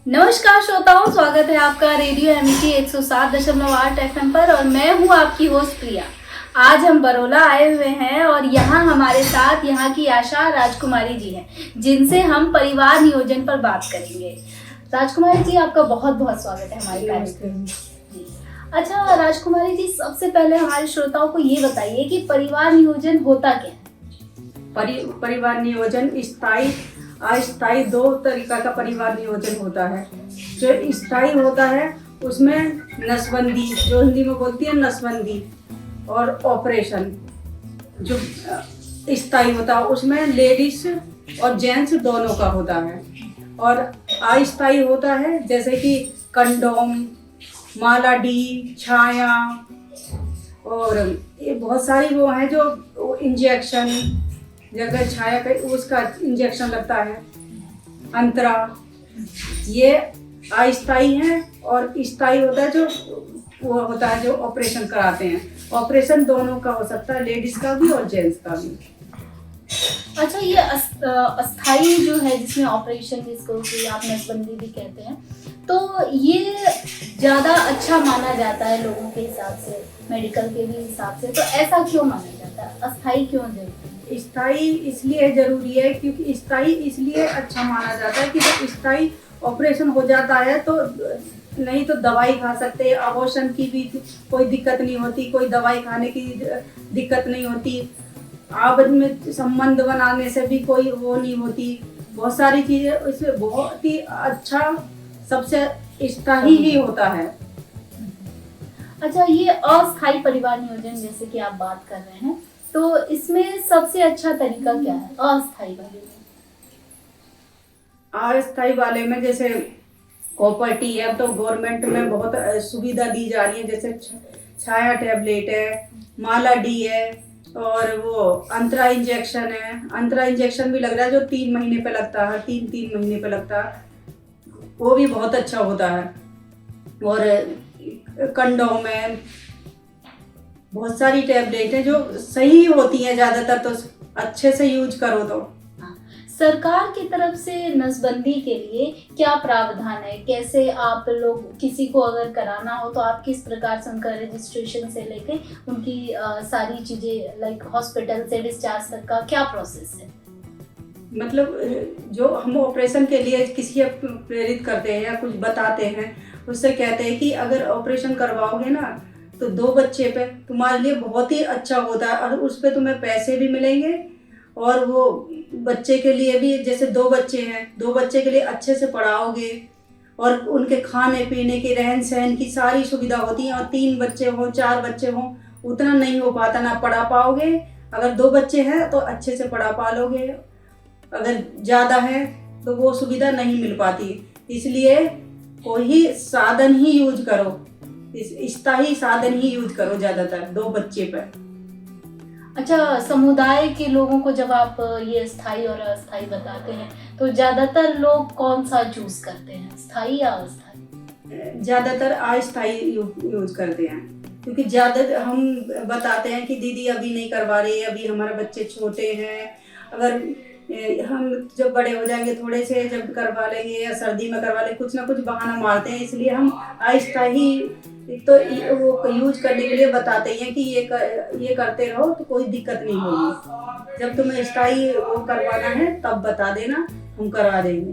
नमस्कार श्रोताओं, स्वागत है आपका रेडियो एमिटी 107.8 एफएम पर और मैं हूं आपकी होस्ट प्रिया। आज हम बरोला आए हुए हैं और यहाँ हमारे साथ यहाँ की आशा राजकुमारी जी हैं, जिनसे हम परिवार नियोजन पर बात करेंगे। राजकुमारी जी, आपका बहुत बहुत स्वागत है हमारे कार्यक्रम में। अच्छा राजकुमारी जी, सबसे पहले हमारे श्रोताओं को ये बताइए कि परिवार नियोजन होता क्या है? परिवार नियोजन स्थायी अस्थायी दो तरीका का परिवार नियोजन होता है। जो स्थायी होता है उसमें नसबंदी, जो हिंदी में बोलती है नसबंदी, और ऑपरेशन। जो स्थायी होता है उसमें लेडीज और जेंट्स दोनों का होता है। और अस्थायी होता है जैसे कि कंडोम, माला डी, छाया, और ये बहुत सारी वो हैं जो इंजेक्शन, जगह छाया का उसका इंजेक्शन लगता है, अंतरा, ये अस्थायी है। और स्थायी होता है जो वो होता है जो ऑपरेशन कराते हैं। ऑपरेशन दोनों का हो सकता है, लेडीज का भी और जेंट्स का भी। अच्छा, ये अस्थाई जो है जिसमें ऑपरेशन, जिसको कि आप नसबंदी भी कहते हैं, तो ये ज़्यादा अच्छा माना जाता है लोगों के हिसाब से, मेडिकल के भी हिसाब से। तो ऐसा क्यों माना जाता है? अस्थाई क्यों जरूरी है? स्थायी इसलिए जरूरी है क्योंकि स्थायी इसलिए अच्छा माना जाता है कि जब स्थायी ऑपरेशन हो जाता है तो नहीं तो दवाई खा सकते हैं, अबॉर्शन की भी कोई दिक्कत नहीं होती, कोई दवाई खाने की दिक्कत नहीं होती, आपस में संबंध बनाने से भी कोई वो नहीं होती, बहुत सारी चीजें इसमें बहुत ही अच्छा सबसे स्थायी ही होता है। अच्छा, ये अस्थाई परिवार नियोजन जैसे कि आप बात कर रहे हैं, तो इसमें सबसे अच्छा तरीका क्या है अस्थाई वाले में? अस्थाई वाले में जैसे प्रॉपर्टी है, तो गवर्नमेंट में बहुत सुविधा दी जा रही है, जैसे छाया टैबलेट है, माला डी है, और वो अंतरा इंजेक्शन है। अंतरा इंजेक्शन भी लग रहा है जो 3 महीने पे लगता है, 3 महीने पे लगता है, वो भी बहुत अच्छा होता है। और कंडोम है, बहुत सारी टैबलेट है जो सही होती है, ज्यादातर तो अच्छे से यूज करो तो। सरकार की तरफ से नसबंदी के लिए क्या प्रावधान है? कैसे आप लोग किसी को अगर कराना हो तो आप किस प्रकार से उनका रजिस्ट्रेशन से लेके उनकी सारी चीजें लाइक हॉस्पिटल से डिस्चार्ज तक का क्या प्रोसेस है? मतलब जो हम ऑपरेशन के लिए किसी को प्रेरित करते हैं या कुछ बताते हैं, उससे कहते हैं कि अगर ऑपरेशन करवाओगे ना तो 2 बच्चे पे तुम्हारे लिए बहुत ही अच्छा होता है, और उस पे तुम्हें पैसे भी मिलेंगे, और वो बच्चे के लिए भी, जैसे 2 बच्चे हैं, 2 बच्चे के लिए अच्छे से पढ़ाओगे और उनके खाने पीने की, रहन सहन की सारी सुविधा होती है। और 3 बच्चे हों, 4 बच्चे हों, उतना नहीं हो पाता, ना पढ़ा पाओगे। अगर 2 बच्चे हैं तो अच्छे से पढ़ा पालोगे, अगर ज़्यादा है तो वो सुविधा नहीं मिल पाती। इसलिए कोई साधन ही यूज करो, स्थायी साधन ही यूज करो ज़्यादातर 2 बच्चे पर। अच्छा, समुदाय के लोगों को जब आप ये स्थायी और अस्थायी बताते हैं तो ज्यादातर लोग कौन सा चूज करते हैं, स्थायी या अस्थायी? ज़्यादातर अस्थायी यूज करते हैं, क्योंकि ज़्यादा हम बताते हैं कि दीदी अभी नहीं करवा रही है, अभी हमारे बच्चे छोटे हैं, अगर हम जब बड़े हो जाएंगे थोड़े से जब करवा लेंगे, या सर्दी में करवा लेंगे, कुछ ना कुछ बहाना मारते हैं। इसलिए हम अस्थायी तो वो यूज करने के लिए बताते हैं कि ये करते रहो तो कोई दिक्कत नहीं होगी। जब तुम्हें स्थायी वो करवाना है तब बता देना, हम करा देंगे।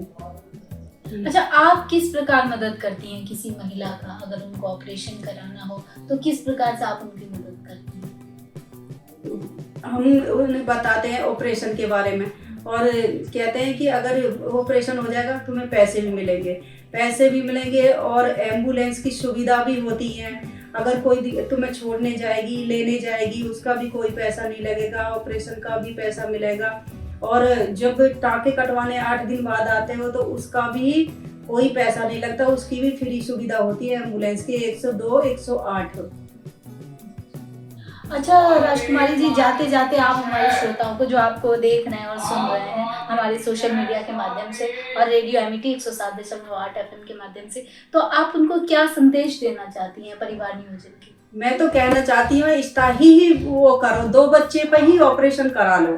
अच्छा, आप किस प्रकार मदद करती हैं किसी महिला का, अगर उनको ऑपरेशन कराना हो तो किस प्रकार से आप उनकी मदद करती हैं? हम उन्हें बताते हैं ऑपरेशन के बारे में, और कहते हैं कि अगर ऑपरेशन हो जाएगा तुम्हें पैसे भी मिलेंगे, और एम्बुलेंस की सुविधा भी होती है। अगर कोई तुम्हें छोड़ने जाएगी, लेने जाएगी, उसका भी कोई पैसा नहीं लगेगा, ऑपरेशन का भी पैसा मिलेगा। और जब टाँके कटवाने 8 दिन बाद आते हो तो उसका भी कोई पैसा नहीं लगता, उसकी भी फ्री सुविधा होती है एम्बुलेंस की, 102, 108। अच्छा राजकुमारी जी, जाते जाते आप हमारे श्रोताओं को, जो आपको देख रहे हैं और सुन रहे हैं हमारे सोशल मीडिया के माध्यम से और रेडियो एमिटी 107.8 एफएम के माध्यम से, तो आप उनको क्या संदेश देना चाहती हैं परिवार नियोजन की? मैं तो कहना चाहती हूँ स्थायी ही वो करो, 2 बच्चे पर ही ऑपरेशन करा लो,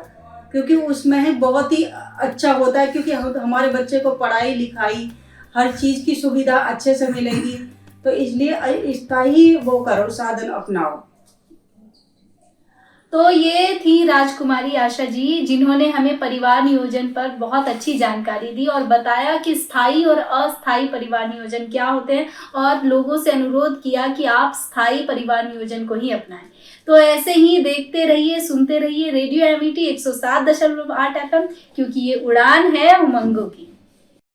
क्योंकि उसमें बहुत ही अच्छा होता है। क्योंकि हमारे बच्चे को पढ़ाई लिखाई हर चीज की सुविधा अच्छे से मिलेगी। तो इसलिए स्थायी वो करो, साधन अपनाओ। तो ये थी राजकुमारी आशा जी, जिन्होंने हमें परिवार नियोजन पर बहुत अच्छी जानकारी दी और बताया कि स्थायी और अस्थायी परिवार नियोजन क्या होते हैं, और लोगों से अनुरोध किया कि आप स्थायी परिवार नियोजन को ही अपनाएं। तो ऐसे ही देखते रहिए, सुनते रहिए रेडियो एमिटी 107.8 FM, क्योंकि ये उड़ान है उमंगों की।